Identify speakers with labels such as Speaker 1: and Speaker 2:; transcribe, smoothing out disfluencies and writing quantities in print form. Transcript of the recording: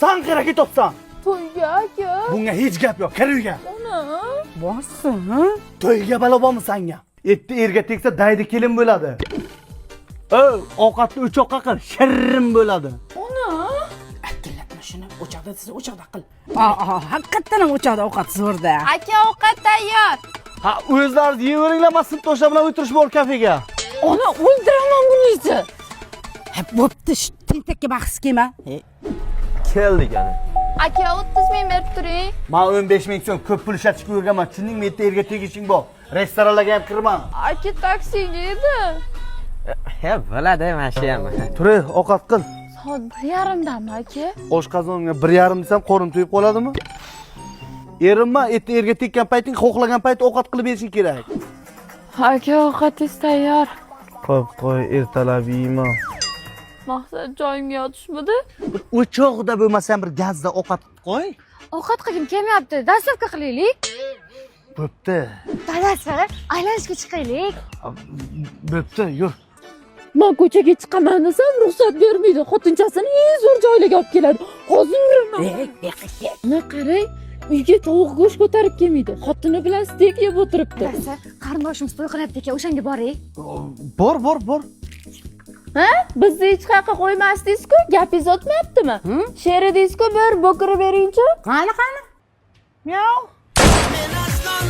Speaker 1: Sen qayerga ketyapsan?
Speaker 2: To'yga aka.
Speaker 1: Bunga hech gap yo'q. Kir uyga.
Speaker 2: Ona.
Speaker 1: Borsin, ha? To'yga balo bormi senga? Etti erga tegsa daydi kelin bo'ladi. Ovqatni 3 oqqa qil, shirin bo'ladi.
Speaker 2: Ona.
Speaker 1: Akillatma shuni, o'choqda siz o'choqda qil.
Speaker 3: Haqiqatan ham o'choqda ovqat zo'rda.
Speaker 2: Aka ovqat tayyor.
Speaker 1: Ha, o'zlaringiz yeveringlar, men sinfdoshlar bilan o'tirish bor kafega.
Speaker 2: Ona o'ldiraman buningizni.
Speaker 3: Bo'pti, shu tentakka bahs kelma.
Speaker 1: Keldik ana.
Speaker 2: Aka 30 ming berib turing.
Speaker 1: Men 15 ming so'm ko'p pul ishlatishga o'rganman. Tushundingmi? Etti erga tegishing bor. Restoranlarga ham kirma.
Speaker 2: Aka taksiga edi.
Speaker 4: Bo'ladi, mana shu ham.
Speaker 1: Tur, ovqat qil.
Speaker 2: Soat 1:30dami aka?
Speaker 1: Oshqozonga 1:30 desam, qorin to'yib qoladimi? Erimma, etti erga tekkan payting, xohlagan payt ovqat qilib berishing kerak.
Speaker 2: Aka ovqatingiz tayyor.
Speaker 1: Qo'y, ertalab yeyman.
Speaker 2: Maqsad joyimga yotishmidi?
Speaker 1: O'choqda bo'lmasa ham bir gazda ovqat qo'y.
Speaker 2: Ovqat qilgim kelmayapti. Dastavka qilaylik.
Speaker 1: Bo'pti.
Speaker 2: Dadasi, aylanishga chiqaylik.
Speaker 1: Bo'pti, yur.
Speaker 2: Men ko'chaga chiqaman desam, ruxsat bermaydi. Xotinchasini eng zo'r joylarga olib keladi. Hozir yuraman. Mana qarang, uyga tovuq go'sht ko'tarib kelmaydi. Xotini bilan stek yeb o'tiribdi.
Speaker 5: Dadasi, qarindoshimiz to'y qilyapti ekan, o'shanga boring.
Speaker 1: Bor.
Speaker 2: Ha? Bizni hech qayerga qo'ymasdingiz-ku, gapingiz o'tmayaptimi? Sheridingiz-ku, bir bo'kirib beringchi.
Speaker 3: Qani. Miyav.
Speaker 6: Men aslan